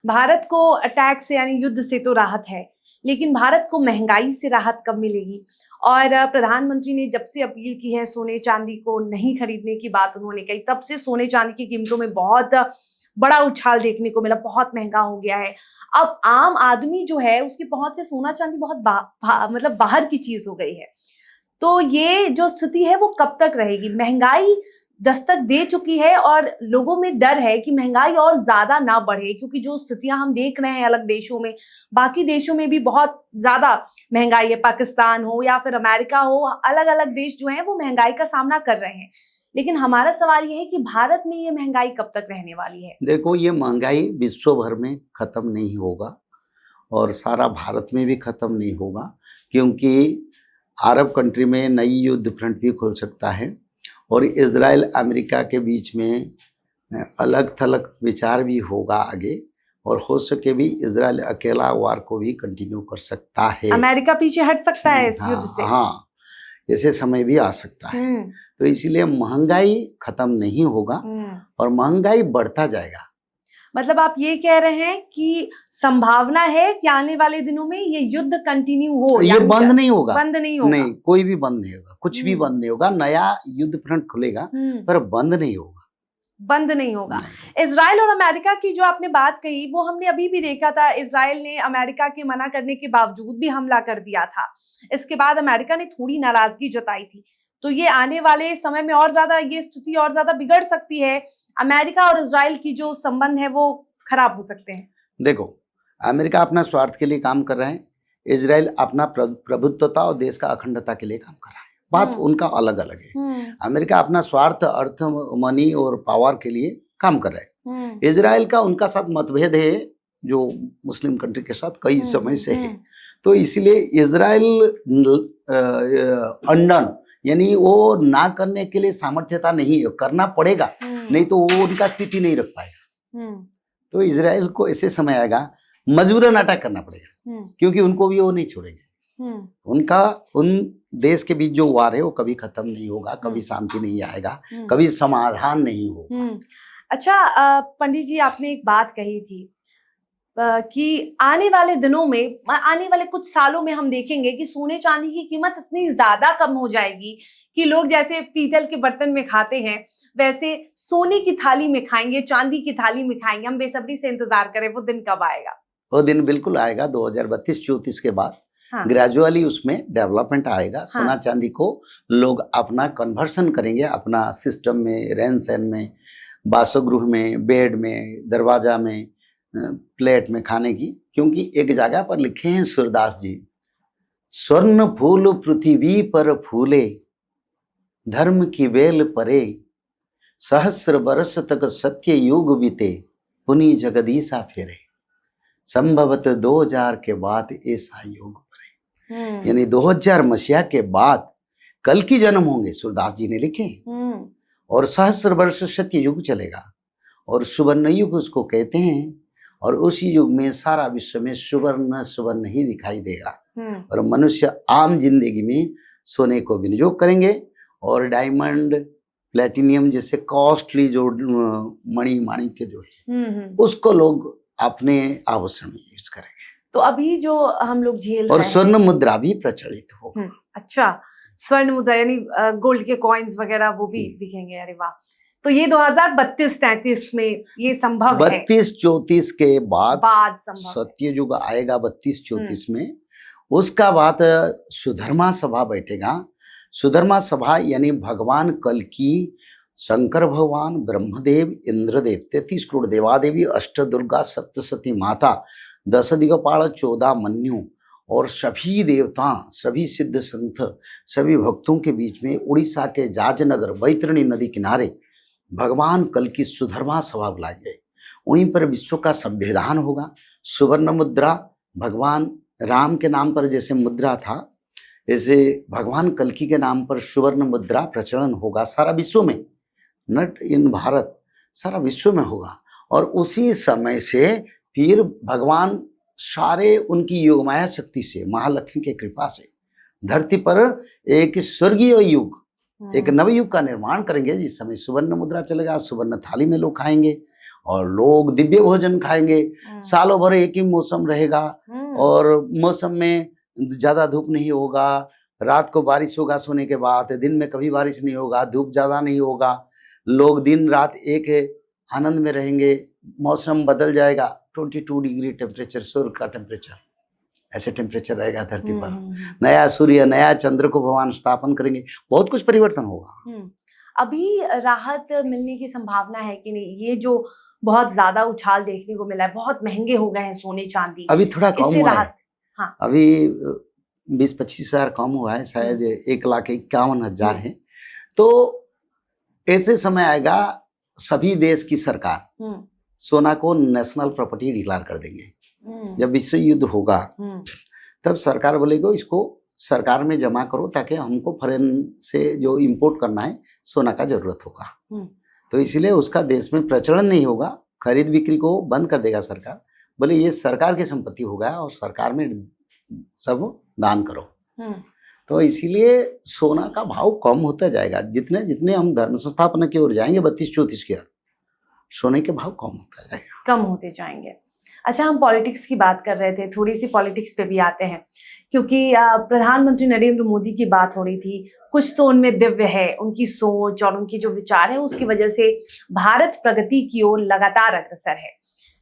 भारत को अटैक से यानी युद्ध से तो राहत है, लेकिन भारत को महंगाई से राहत कब मिलेगी? और प्रधानमंत्री ने जब से अपील की है सोने चांदी को नहीं खरीदने की बात उन्होंने कही, तब से सोने चांदी की कीमतों में बहुत बड़ा उछाल देखने को मिला, बहुत महंगा हो गया है। अब आम आदमी जो है उसकी पहुंच से सोना चांदी बहुत मतलब बाहर की चीज हो गई है। तो ये जो स्थिति है वो कब तक रहेगी? महंगाई दस्तक दे चुकी है और लोगों में डर है कि महंगाई और ज्यादा ना बढ़े, क्योंकि जो स्थितियां हम देख रहे हैं अलग देशों में, बाकी देशों में भी बहुत ज्यादा महंगाई है। पाकिस्तान हो या फिर अमेरिका हो, अलग अलग देश जो हैं वो महंगाई का सामना कर रहे हैं। लेकिन हमारा सवाल ये है कि भारत में ये महंगाई कब तक रहने वाली है? देखो, ये महंगाई विश्व भर में खत्म नहीं होगा और सारा भारत में भी खत्म नहीं होगा, क्योंकि अरब कंट्री में नई युद्ध फ्रंट भी खुल सकता है और इजराइल अमेरिका के बीच में अलग थलग विचार भी होगा आगे, और हो सके भी इजराइल अकेला वार को भी कंटिन्यू कर सकता है। अमेरिका पीछे हट सकता है इस युद्ध से। हाँ, ऐसे समय भी आ सकता है। तो इसीलिए महंगाई खत्म नहीं होगा और महंगाई बढ़ता जाएगा। मतलब आप ये कह रहे हैं कि संभावना है कि आने वाले दिनों में ये युद्ध कंटिन्यू हो, ये बंद नहीं होगा। बंद नहीं होगा। नहीं, कोई भी बंद नहीं होगा, कुछ भी बंद नहीं होगा। नया युद्ध फ्रंट खुलेगा पर बंद नहीं होगा। बंद नहीं होगा। इजराइल और अमेरिका की जो आपने बात कही वो हमने अभी भी देखा था। इजराइल ने अमेरिका के मना करने के बावजूद भी हमला कर दिया था। इसके बाद अमेरिका ने थोड़ी नाराजगी जताई थी। तो ये आने वाले समय में और ज्यादा ये स्थिति और ज्यादा बिगड़ सकती है। अमेरिका और इजराइल की जो संबंध है वो खराब हो सकते हैं। देखो, अमेरिका अपना स्वार्थ के लिए काम कर रहे हैं, इजराइल अपना प्रभुत्वता और देश का अखंडता के लिए काम कर रहा है। बात उनका अलग अलग है। अमेरिका अपना स्वार्थ, अर्थ, मनी और पावर के लिए काम कर रहा है। इजराइल का उनका साथ मतभेद है जो मुस्लिम कंट्री के साथ कई समय से है। तो इसलिए इजराइल अंडन यानी वो ना करने के लिए सामर्थ्यता नहीं है, करना पड़ेगा, नहीं तो वो उनका स्थिति नहीं रख पाएगा। तो इजराइल को ऐसे समय आएगा मजबूरन अटैक करना पड़ेगा, क्योंकि उनको भी वो नहीं छोड़ेंगे। उनका उन देश के बीच जो वार है वो कभी खत्म नहीं होगा, कभी शांति नहीं आएगा, कभी समाधान नहीं होगा। अच्छा पंडित जी, आपने एक बात कही थी कि आने वाले दिनों में, आने वाले कुछ सालों में हम देखेंगे कि सोने चांदी की कीमत इतनी ज्यादा कम हो जाएगी कि लोग जैसे पीतल के बर्तन में खाते हैं वैसे सोने की थाली में खाएंगे, चांदी की थाली में खाएंगे। हम बेसब्री से इंतजार करें, वो दिन कब आएगा? वो दिन बिल्कुल आएगा 2032-34 के बाद। ग्रेजुअली उसमें डेवलपमेंट आएगा। सोना चांदी को लोग अपना कन्वर्सन करेंगे, अपना सिस्टम में, रहन सहन में, बासगृह में, बेड में, दरवाजा में, प्लेट में खाने की। क्योंकि एक जगह पर लिखे हैं सूरदास जी, स्वर्ण फूल पृथ्वी पर फूले, धर्म की बेल परे, सहस्र वर्ष तक सत्य युग बीते, पुनि जगदीशा फेरे, संभवत 2000 के बाद ऐसा युग परे। यानी 2000 मसीहा के बाद कल की जन्म होंगे, सूरदास जी ने लिखे। और सहस्र वर्ष सत्य युग चलेगा और सुवर्ण युग उसको कहते हैं। और उसी युग में सारा विश्व में सुवर्ण सुवर्ण ही दिखाई देगा और मनुष्य आम जिंदगी में सोने को विनियोग करेंगे और डायमंड, प्लेटिनियम जैसे कॉस्टली जो मणि माणिक्य जो है उसको लोग अपने आभूषण में यूज करेंगे। तो अभी जो हम लोग झेल और स्वर्ण मुद्रा भी प्रचलित होगा। अच्छा, स्वर्ण मुद्रा यानी गोल्ड के कॉइन्स वगैरह वो भी दिखेंगे। अरे वाह! तो ये 2032-33 में ये संभव है। 32-34 के बाद सत्य युग आएगा। 32-34 में उसका बाद सुधर्मा सभा बैठेगा। सुधर्मा सभा यानी भगवान कल की, शंकर भगवान, ब्रह्मदेव, इंद्रदेव, 33 करोड़ देवादेवी, अष्टदुर्गा, सप्तसती माता, 10 दिक्पाल, 14 मन्यु और सभी देवता, सभी सिद्ध संत, सभी भक्तों के बीच में उड़ीसा के जाजनगर बैतरणी नदी किनारे भगवान कल की सुधर्मा सभा बुलाएंगे। वहीं पर विश्व का संविधान होगा। सुवर्ण मुद्रा भगवान राम के नाम पर जैसे मुद्रा था, ऐसे भगवान कल्कि के नाम पर सुवर्ण मुद्रा प्रचलन होगा सारा विश्व में, नट इन भारत, सारा विश्व में होगा। और उसी समय से फिर भगवान सारे उनकी योगमाया शक्ति से, महालक्ष्मी के कृपा से धरती पर एक स्वर्गीय युग, एक नवयुग का निर्माण करेंगे, जिस समय सुवर्ण मुद्रा चलेगा, सुवर्ण थाली में लोग खाएंगे और लोग दिव्य भोजन खाएंगे। सालों भर एक ही मौसम रहेगा और मौसम में ज्यादा धूप नहीं होगा, रात को बारिश होगा सोने के बाद, दिन में कभी बारिश नहीं होगा, धूप ज्यादा नहीं होगा, लोग दिन रात एक आनंद में रहेंगे। मौसम बदल जाएगा, 22 डिग्री टेम्परेचर, सूर्य का टेम्परेचर, ऐसे टेम्परेचर रहेगा धरती पर। नया सूर्य, नया चंद्र को भगवान स्थापन करेंगे, बहुत कुछ परिवर्तन होगा। अभी राहत मिलने की संभावना है कि नहीं? ये जो बहुत ज्यादा उछाल देखने को मिला है, बहुत महंगे हो गए हैं सोने चांदी, अभी थोड़ा कम हुआ है। हाँ, अभी 20-25 हजार कम हुआ है, शायद 1,51,000 है। तो ऐसे समय आएगा सभी देश की सरकार सोना को नेशनल प्रॉपर्टी डिक्लेयर कर देंगे। जब विश्व युद्ध होगा तब सरकार बोलेगा इसको सरकार में जमा करो ताकि हमको फॉरेन से जो इंपोर्ट करना है सोना का जरूरत होगा। तो इसलिए उसका देश में प्रचलन नहीं होगा, खरीद बिक्री को बंद कर देगा सरकार। बोले ये सरकार की संपत्ति होगा और सरकार में सब दान करो। तो इसीलिए सोना का भाव कम होता जाएगा। जितने जितने हम धर्म संस्थापना की ओर जाएंगे 32-34 की ओर, सोने के भाव कम होता जाएगा, कम होते जाएंगे। अच्छा, हम पॉलिटिक्स की बात कर रहे थे, थोड़ी सी पॉलिटिक्स पे भी आते हैं, क्योंकि प्रधानमंत्री नरेंद्र मोदी की बात हो रही थी। कुछ तो उनमें दिव्य है, उनकी सोच और उनकी जो विचार है उसकी वजह से भारत प्रगति की ओर लगातार अग्रसर है।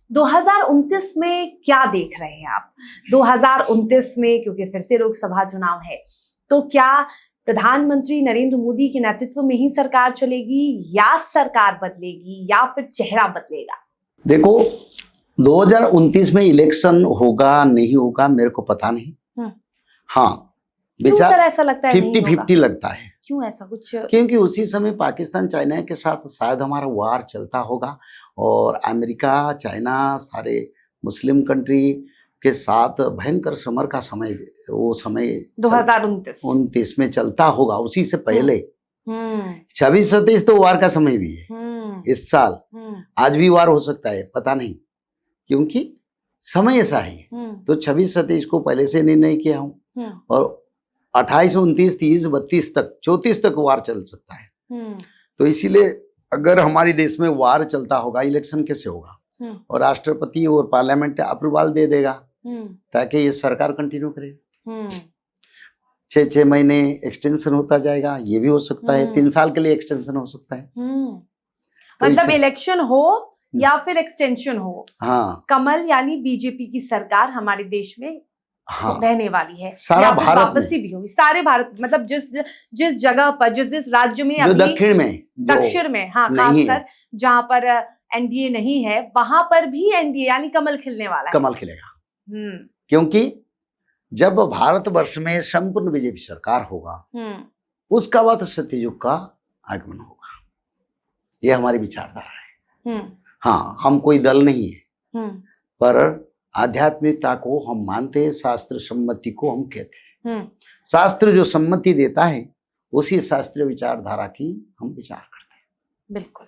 2029 में क्या देख रहे हैं आप? 2029 में, क्योंकि फिर से लोकसभा चुनाव है, तो क्या प्रधानमंत्री नरेंद्र मोदी के नेतृत्व में ही सरकार चलेगी या सरकार बदलेगी या फिर चेहरा बदलेगा? देखो 2029 में इलेक्शन होगा नहीं होगा मेरे को पता नहीं। हाँ, बेचारा ऐसा लगता है 50-50 लगता है। क्यों ऐसा कुछ? क्योंकि उसी समय पाकिस्तान चाइना के साथ शायद हमारा वार चलता होगा और अमेरिका, चाइना, सारे मुस्लिम कंट्री के साथ भयंकर समर का समय, वो समय 2029 में चलता होगा। उसी से पहले 26-27 तो वार का समय भी है इस साल। आज भी वार हो सकता है, पता नहीं, क्योंकि समय ऐसा है। तो 26-27 को पहले से निर्णय किया हूँ और 28, 29, 30, 32 तक, 34 तक वार चल सकता है। तो इसीलिए अगर हमारे देश में वार चलता होगा, इलेक्शन कैसे होगा? और राष्ट्रपति और पार्लियामेंट अप्रूवल दे देगा ताकि ये सरकार कंटिन्यू करे। 6 महीने एक्सटेंशन होता जाएगा, ये भी हो सकता है। 3 साल के लिए एक्सटेंशन हो सकता है। तो मतलब इलेक्शन हो या फिर एक्सटेंशन हो, हाँ, कमल यानी बीजेपी की सरकार हमारे देश में हाँ रहने वाली है। सारा भारत वापसी भी होगी, सारे भारत, मतलब जिस जगह पर, जिस राज्य में, जो दक्षिण में, हाँ, खासकर जहाँ पर एनडीए नहीं है वहां पर भी एनडीए यानी कमल खिलने वाला है। कमल खिलेगा। क्योंकि जब भारतवर्ष में संपूर्ण बीजेपी सरकार होगा उसका बाद सत्ययुग का आगमन होगा। ये हमारी विचारधारा है। हाँ, हम कोई दल नहीं है, पर आध्यात्मिकता को हम मानते हैं, शास्त्र सम्मति को हम कहते हैं। शास्त्र जो सम्मति देता है उसी शास्त्रीय विचारधारा की हम विचार करते हैं। बिल्कुल।